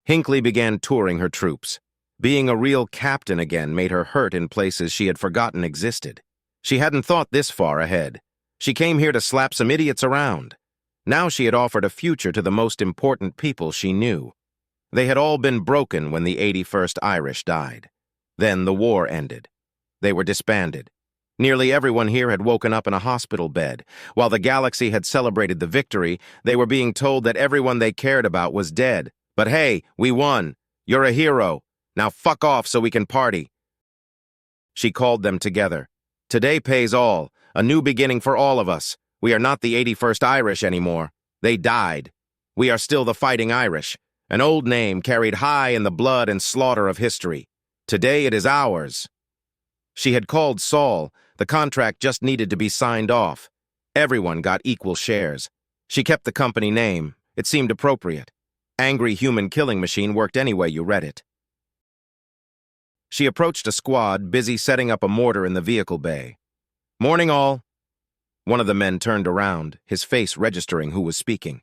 Hinckley began touring her troops. Being a real captain again made her hurt in places she had forgotten existed. She hadn't thought this far ahead. She came here to slap some idiots around. Now she had offered a future to the most important people she knew. They had all been broken when the 81st Irish died. Then the war ended. They were disbanded. Nearly everyone here had woken up in a hospital bed. While the galaxy had celebrated the victory, they were being told that everyone they cared about was dead. But hey, we won. You're a hero. Now fuck off so we can party. She called them together. Today pays all, a new beginning for all of us. We are not the 81st Irish anymore. They died. We are still the Fighting Irish, an old name carried high in the blood and slaughter of history. Today it is ours. She had called Saul. The contract just needed to be signed off. Everyone got equal shares. She kept the company name. It seemed appropriate. Angry Human Killing Machine worked any way you read it. She approached a squad busy setting up a mortar in the vehicle bay. "Morning, all." One of the men turned around, his face registering who was speaking.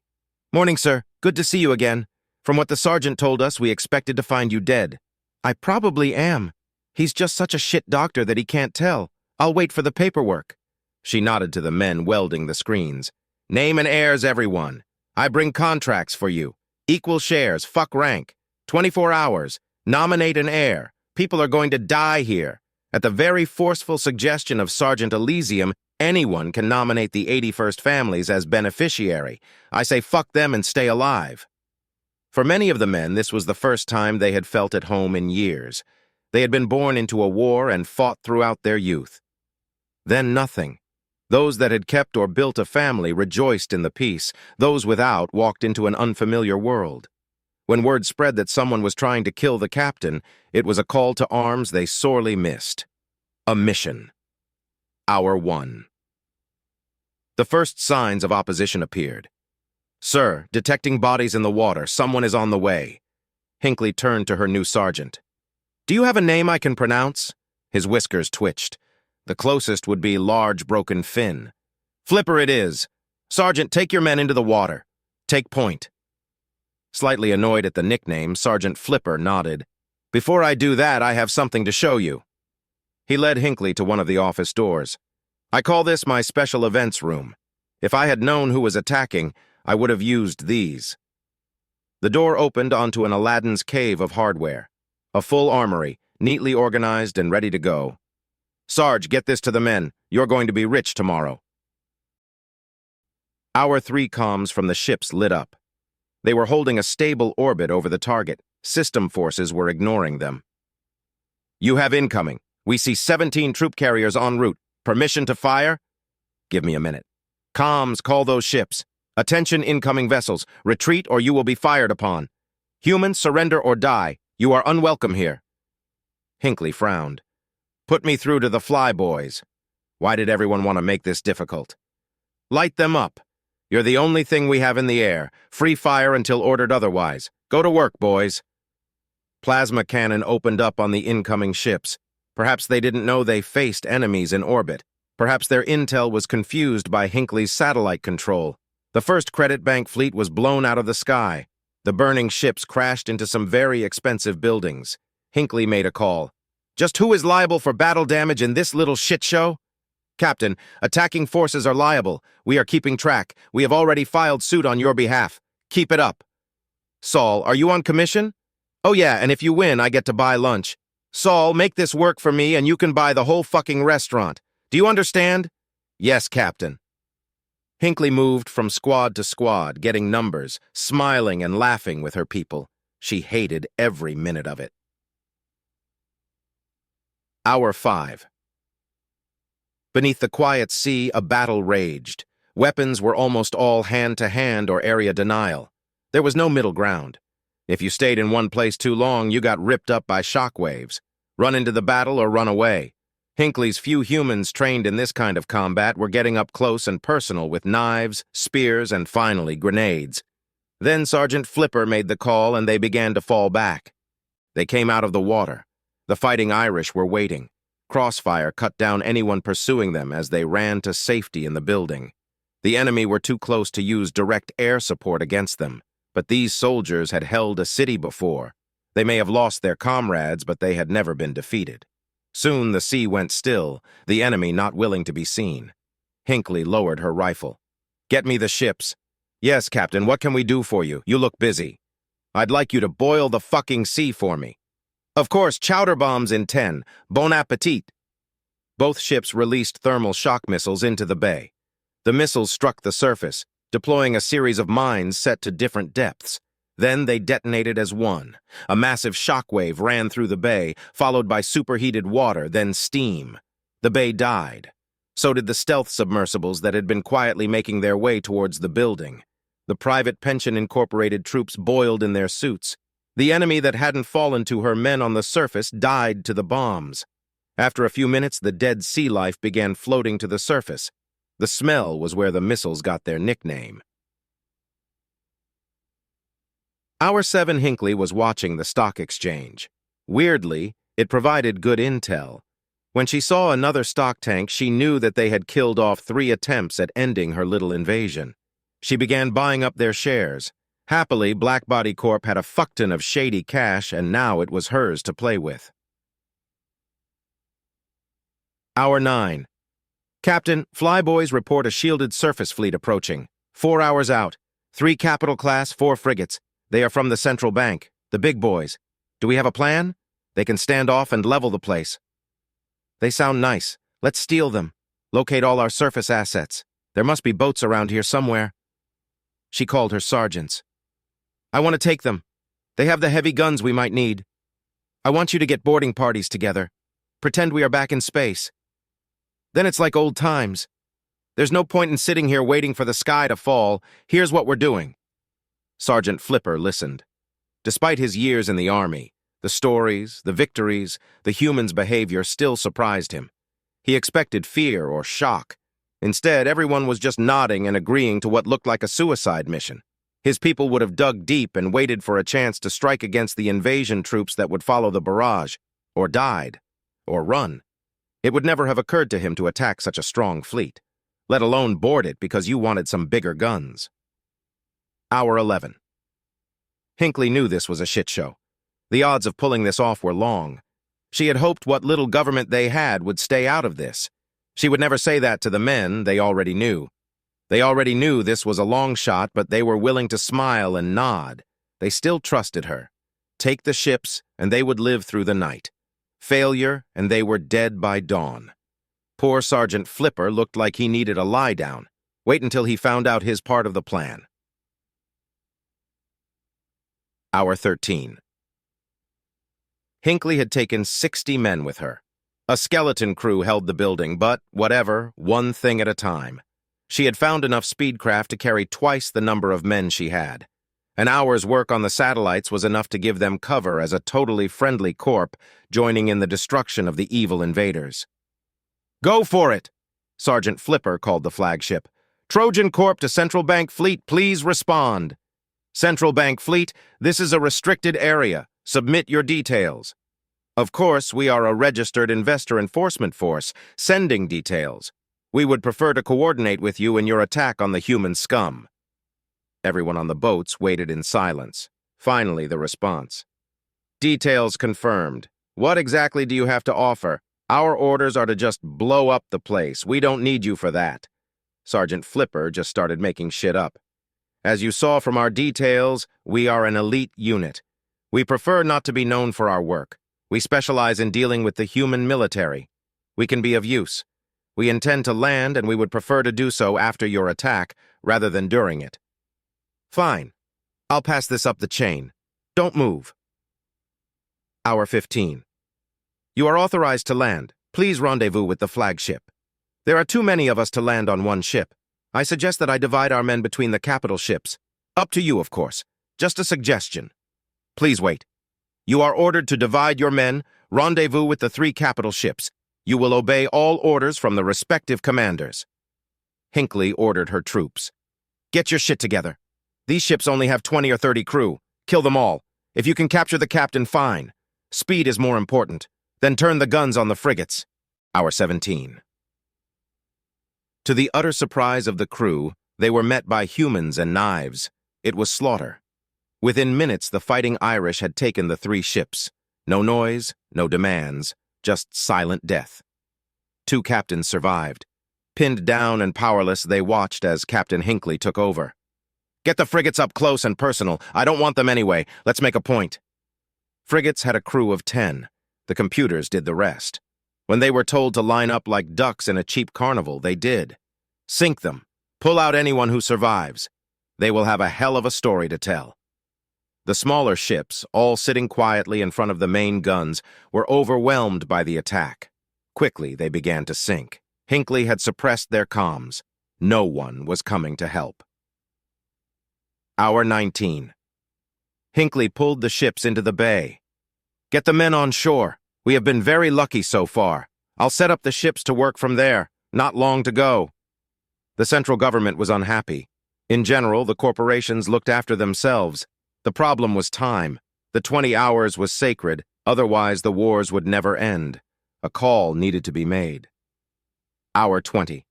"Morning, sir. Good to see you again. From what the sergeant told us, we expected to find you dead." "I probably am. He's just such a shit doctor that he can't tell. I'll wait for the paperwork." She nodded to the men welding the screens. "Name and heirs, everyone. I bring contracts for you. Equal shares, fuck rank. 24 hours. Nominate an heir. People are going to die here. At the very forceful suggestion of Sergeant Elysium, anyone can nominate the 81st families as beneficiary. I say fuck them and stay alive." For many of the men, this was the first time they had felt at home in years. They had been born into a war and fought throughout their youth. Then nothing. Those that had kept or built a family rejoiced in the peace. Those without walked into an unfamiliar world. When word spread that someone was trying to kill the captain, it was a call to arms they sorely missed. A mission. Hour 1. The first signs of opposition appeared. "Sir, detecting bodies in the water. Someone is on the way." Hinckley turned to her new sergeant. "Do you have a name I can pronounce?" His whiskers twitched. The closest would be Large Broken Fin. "Flipper it is. Sergeant, take your men into the water. Take point." Slightly annoyed at the nickname, Sergeant Flipper nodded. "Before I do that, I have something to show you." He led Hinckley to one of the office doors. "I call this my special events room. If I had known who was attacking, I would have used these." The door opened onto an Aladdin's cave of hardware. A full armory, neatly organized and ready to go. "Sarge, get this to the men. You're going to be rich tomorrow." Hour 3 comms from the ships lit up. They were holding a stable orbit over the target. System forces were ignoring them. "You have incoming. We see 17 troop carriers en route. Permission to fire?" "Give me a minute." "Comms, call those ships. Attention incoming vessels. Retreat or you will be fired upon. Humans, surrender or die. You are unwelcome here." Hinckley frowned. "Put me through to the flyboys." Why did everyone want to make this difficult? "Light them up. You're the only thing we have in the air. Free fire until ordered otherwise. Go to work, boys." Plasma cannon opened up on the incoming ships. Perhaps they didn't know they faced enemies in orbit. Perhaps their intel was confused by Hinckley's satellite control. The first credit bank fleet was blown out of the sky. The burning ships crashed into some very expensive buildings. Hinckley made a call. "Just who is liable for battle damage in this little shit show?" "Captain, attacking forces are liable. We are keeping track. We have already filed suit on your behalf. Keep it up." "Saul, are you on commission?" "Oh yeah, and if you win, I get to buy lunch." "Saul, make this work for me and you can buy the whole fucking restaurant. Do you understand?" "Yes, Captain." Hinckley moved from squad to squad, getting numbers, smiling and laughing with her people. She hated every minute of it. Hour 5. Beneath the quiet sea, a battle raged. Weapons were almost all hand-to-hand or area denial. There was no middle ground. If you stayed in one place too long, you got ripped up by shockwaves. Run into the battle or run away. Hinckley's few humans trained in this kind of combat were getting up close and personal with knives, spears, and finally grenades. Then Sergeant Flipper made the call and they began to fall back. They came out of the water. The Fighting Irish were waiting. Crossfire cut down anyone pursuing them as they ran to safety in the building. The enemy were too close to use direct air support against them, But these soldiers had held a city before. They may have lost their comrades, but they had never been defeated. Soon the sea went still, the enemy not willing to be seen. Hinckley lowered her rifle. "Get me the ships." "Yes, Captain, what can we do for you? You look busy." "I'd like you to boil the fucking sea for me." "Of course, chowder bombs in 10. Bon appetit." Both ships released thermal shock missiles into the bay. The missiles struck the surface, deploying a series of mines set to different depths. Then they detonated as one. A massive shockwave ran through the bay, followed by superheated water, then steam. The bay died. So did the stealth submersibles that had been quietly making their way towards the building. The Private Pension Incorporated troops boiled in their suits. The enemy that hadn't fallen to her men on the surface died to the bombs. After a few minutes, the dead sea life began floating to the surface. The smell was where the missiles got their nickname. Hour 7 Hinckley was watching the stock exchange. Weirdly, it provided good intel. When she saw another stock tank, she knew that they had killed off 3 attempts at ending her little invasion. She began buying up their shares. Happily, Blackbody Corp had a fuckton of shady cash, and now it was hers to play with. Hour 9. Captain, flyboys report a shielded surface fleet approaching. 4 hours out. 3 capital class, 4 frigates. They are from the central bank, the big boys. Do we have a plan? They can stand off and level the place. They sound nice. Let's steal them. Locate all our surface assets. There must be boats around here somewhere. She called her sergeants. I want to take them. They have the heavy guns we might need. I want you to get boarding parties together. Pretend we are back in space. Then it's like old times. There's no point in sitting here waiting for the sky to fall. Here's what we're doing. Sergeant Flipper listened. Despite his years in the army, the stories, the victories, the humans' behavior still surprised him. He expected fear or shock. Instead, everyone was just nodding and agreeing to what looked like a suicide mission. His people would have dug deep and waited for a chance to strike against the invasion troops that would follow the barrage, or died, or run. It would never have occurred to him to attack such a strong fleet, let alone board it because you wanted some bigger guns. Hour 11. Hinckley knew this was a shit show. The odds of pulling this off were long. She had hoped what little government they had would stay out of this. She would never say that to the men, they already knew. They already knew this was a long shot, but they were willing to smile and nod. They still trusted her. Take the ships, and they would live through the night. Failure, and they were dead by dawn. Poor Sergeant Flipper looked like he needed a lie-down. Wait until he found out his part of the plan. Hour 13. Hinckley had taken 60 men with her. A skeleton crew held the building, but, whatever, one thing at a time. She had found enough speedcraft to carry twice the number of men she had. An hour's work on the satellites was enough to give them cover as a totally friendly corp joining in the destruction of the evil invaders. Go for it! Sergeant Flipper called the flagship. Trojan Corp to Central Bank Fleet, please respond. Central Bank Fleet, this is a restricted area. Submit your details. Of course, we are a registered investor enforcement force, sending details. We would prefer to coordinate with you in your attack on the human scum. Everyone on the boats waited in silence. Finally, the response. Details confirmed. What exactly do you have to offer? Our orders are to just blow up the place. We don't need you for that. Sergeant Flipper just started making shit up. As you saw from our details, we are an elite unit. We prefer not to be known for our work. We specialize in dealing with the human military. We can be of use. We intend to land, and we would prefer to do so after your attack, rather than during it. Fine. I'll pass this up the chain. Don't move. Hour 15. You are authorized to land. Please rendezvous with the flagship. There are too many of us to land on one ship. I suggest that I divide our men between the capital ships. Up to you, of course. Just a suggestion. Please wait. You are ordered to divide your men, rendezvous with the 3 capital ships. You will obey all orders from the respective commanders. Hinckley ordered her troops. Get your shit together. These ships only have 20 or 30 crew. Kill them all. If you can capture the captain, fine. Speed is more important. Then turn the guns on the frigates. Hour 17. To the utter surprise of the crew, they were met by humans and knives. It was slaughter. Within minutes, the Fighting Irish had taken the 3 ships. No noise, no demands, just silent death. 2 captains survived. Pinned down and powerless, they watched as Captain Hinckley took over. "Get the frigates up close and personal. I don't want them anyway. Let's make a point." Frigates had a crew of 10. The computers did the rest. When they were told to line up like ducks in a cheap carnival, they did. Sink them. Pull out anyone who survives. They will have a hell of a story to tell. The smaller ships, all sitting quietly in front of the main guns, were overwhelmed by the attack. Quickly, they began to sink. Hinckley had suppressed their comms. No one was coming to help. Hour 19. Hinckley pulled the ships into the bay. "Get the men on shore. We have been very lucky so far. I'll set up the ships to work from there. Not long to go." The central government was unhappy. In general, the corporations looked after themselves. The problem was time. The 20 hours was sacred, otherwise the wars would never end. A call needed to be made. Hour 20.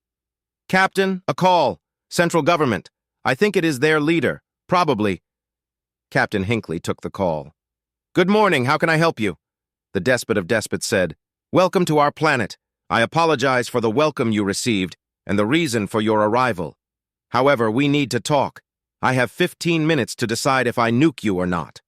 "Captain, a call. Central government. I think it is their leader. Probably." Captain Hinckley took the call. "Good morning, how can I help you?" The despot of despots said, "Welcome to our planet. I apologize for the welcome you received and the reason for your arrival. However, we need to talk. I have 15 minutes to decide if I nuke you or not."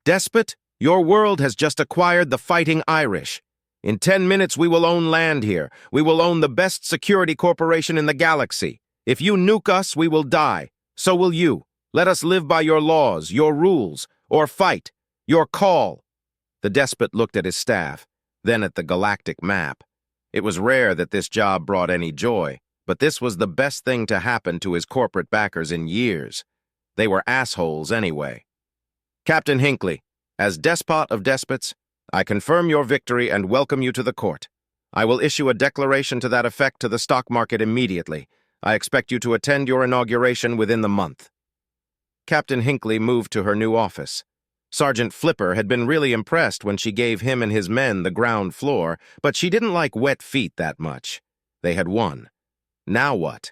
"Despot, your world has just acquired the Fighting Irish. In 10 minutes we will own land here. We will own the best security corporation in the galaxy. If you nuke us, we will die. So will you. Let us live by your laws, your rules, or fight. Your call." The despot looked at his staff, then at the galactic map. It was rare that this job brought any joy, but this was the best thing to happen to his corporate backers in years. They were assholes anyway. "Captain Hinckley, as despot of despots, I confirm your victory and welcome you to the court. I will issue a declaration to that effect to the stock market immediately. I expect you to attend your inauguration within the month." Captain Hinckley moved to her new office. Sergeant Flipper had been really impressed when she gave him and his men the ground floor, but she didn't like wet feet that much. They had won. Now what?